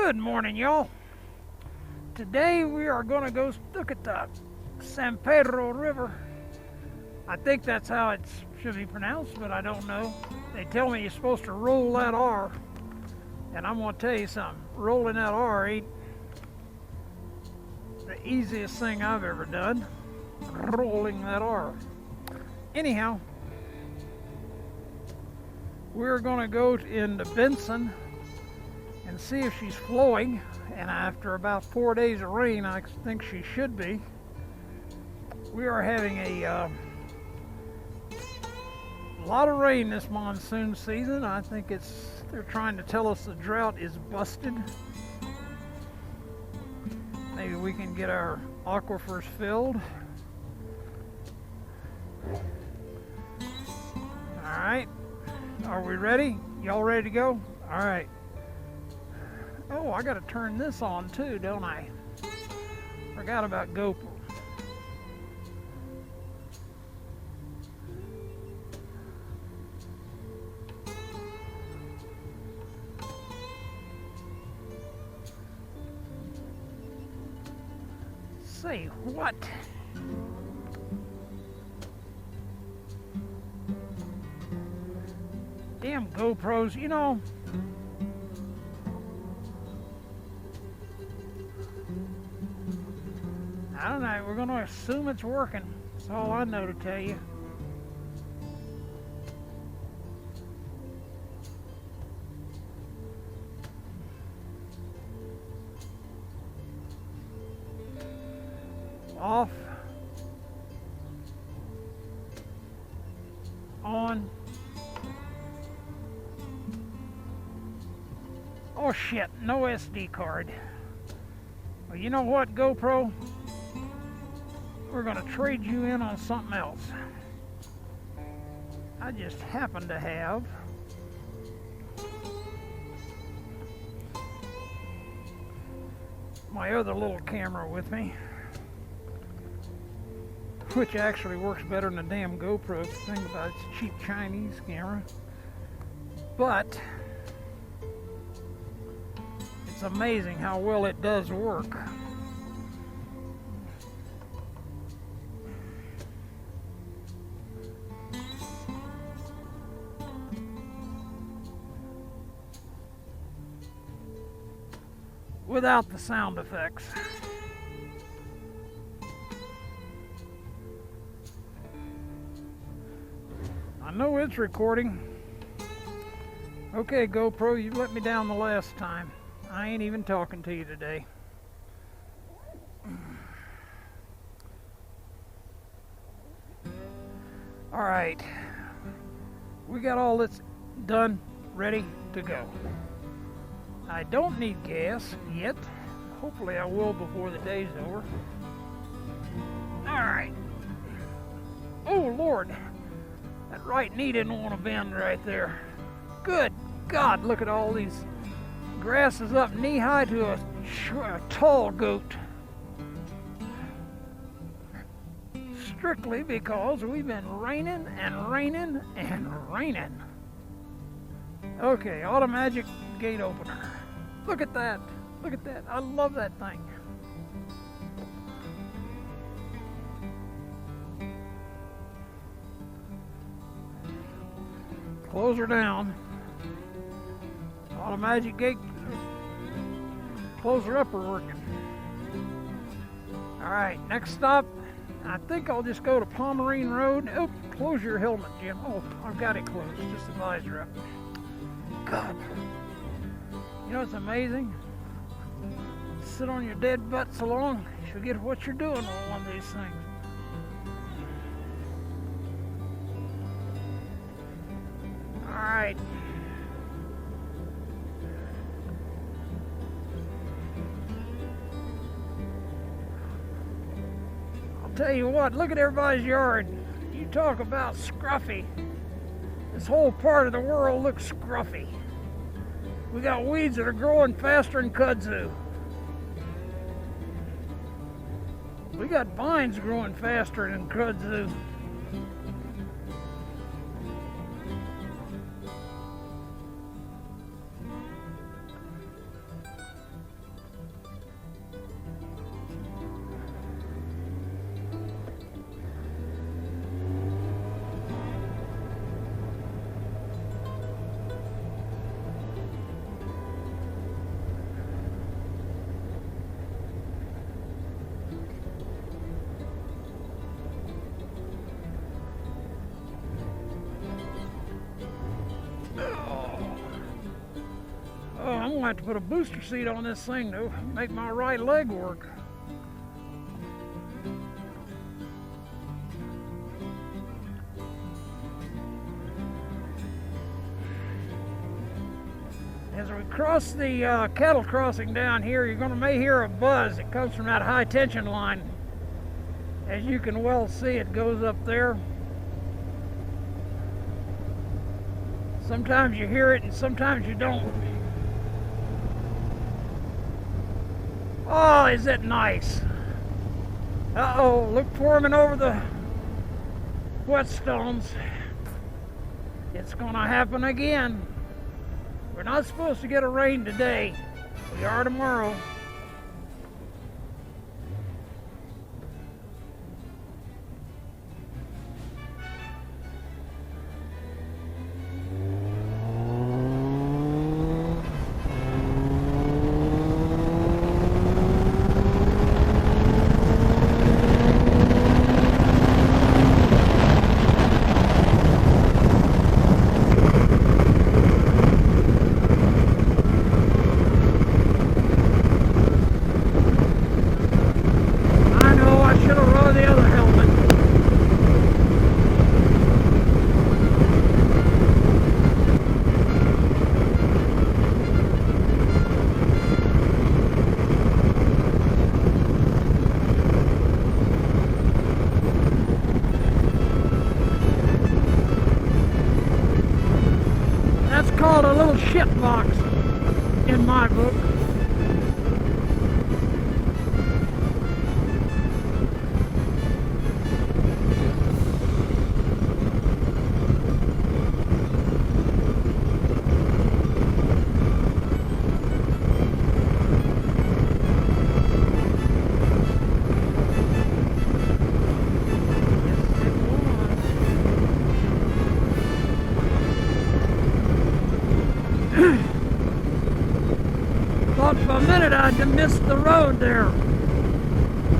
Good morning, y'all. Today we are going to go look at the San Pedro River. I think that's how it should be pronounced, but I don't know. They tell me you're supposed to roll that R, and I'm going to tell you something. Rolling that R ain't the easiest thing I've ever done. Rolling that R. Anyhow, we're going to go into Benson and see if she's flowing, and after about 4 days of rain, I think she should be. We are having a lot of rain this monsoon season. I think they're trying to tell us the drought is busted. Maybe we can get our aquifers filled. Alright, are we ready? Y'all ready to go? Alright. Oh, I gotta turn this on too, don't I? Forgot about GoPro. Say what? Damn GoPros, you know. I don't know, we're going to assume it's working. That's all I know to tell you. Off. On. Oh shit, no SD card. Well, you know what, GoPro? We're going to trade you in on something else. I just happen to have my other little camera with me, which actually works better than a damn GoPro. If you think about it, it's a cheap Chinese camera. But it's amazing how well it does work. Without the sound effects. I know it's recording. Okay, GoPro, you let me down the last time. I ain't even talking to you today. Alright. We got all this done, ready to go. I don't need gas yet. Hopefully I will before the day's over. Alright. Oh Lord. That right knee didn't want to bend right there. Good God, look at all these grasses up knee high to a tall goat. Strictly because we've been raining and raining and raining. Okay, automatic gate opener. Look at that. Look at that. I love that thing. Close her down. Automatic gate. Close her up are working. Alright, next stop. I think I'll just go to Pomerine Road. Oh, close your helmet, Jim. Oh, I've got it closed. Just the visor up. God. You know what's amazing? Sit on your dead butt so long, you forget what you're doing on one of these things. Alright. I'll tell you what, look at everybody's yard. You talk about scruffy. This whole part of the world looks scruffy. We got weeds that are growing faster than kudzu. We got vines growing faster than kudzu. I'm going to have to put a booster seat on this thing to make my right leg work. As we cross the cattle crossing down here, you're going to may hear a buzz. It comes from that high tension line. As you can well see, it goes up there. Sometimes you hear it and sometimes you don't. Oh, is it nice? Uh-oh, look forming over the whetstones. It's gonna happen again. We're not supposed to get a rain today. We are tomorrow. Called a little shit box in my book. Thought for a minute I'd missed the road there.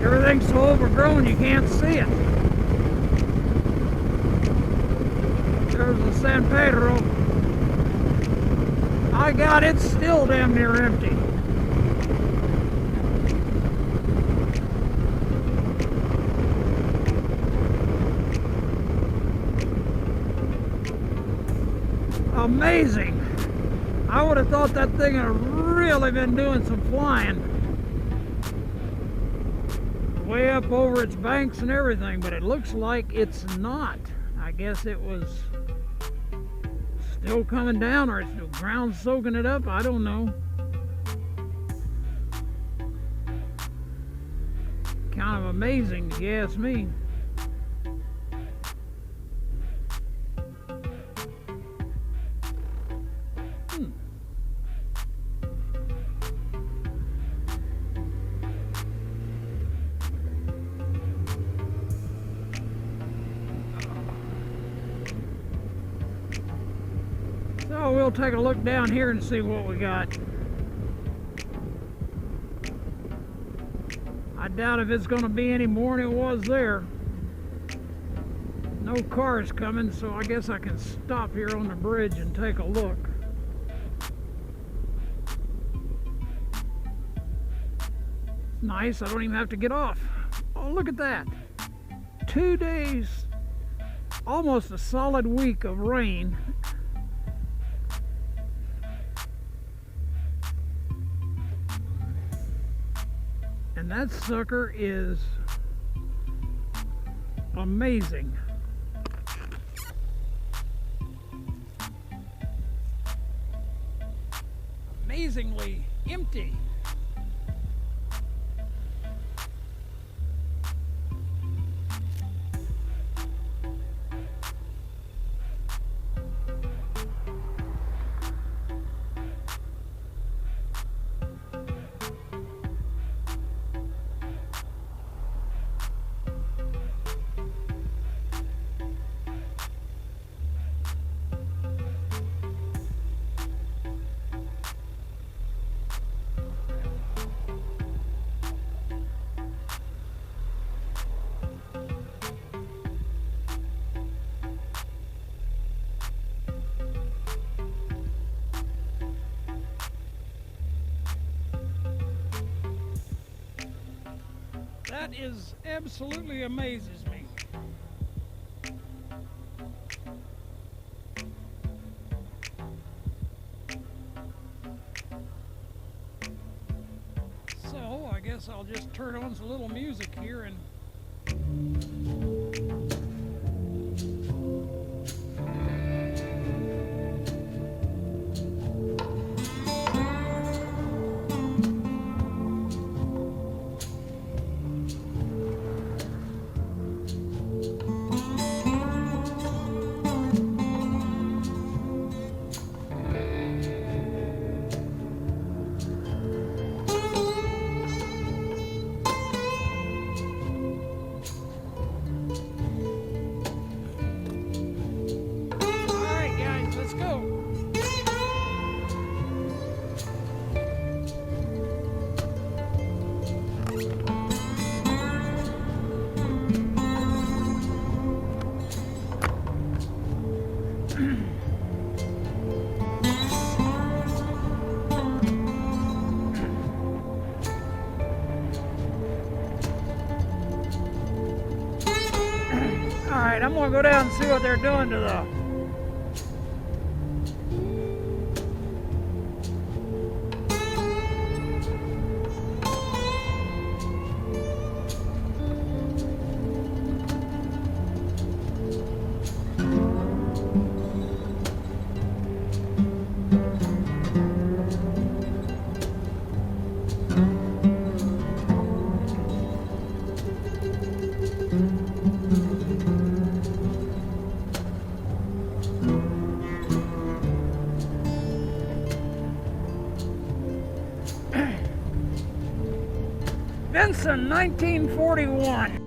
Everything's so overgrown you can't see it. There's the San Pedro. My God, it's still damn near empty. Amazing. I would have thought that thing had really been doing some flying. Way up over its banks and everything, but it looks like it's not. I guess it was still coming down, or it's the ground soaking it up. I don't know. Kind of amazing, if you ask me. So we'll take a look down here and see what we got. I doubt if it's going to be any more than it was there. No cars coming, so I guess I can stop here on the bridge and take a look. Nice, I don't even have to get off. Oh, look at that. 2 days, almost a solid week of rain. And that sucker is amazing. Amazingly empty. That is absolutely amazes me. So I guess I'll just turn on some little music here and Alright, I'm going to go down and see what they're doing to the Vincent, 1941.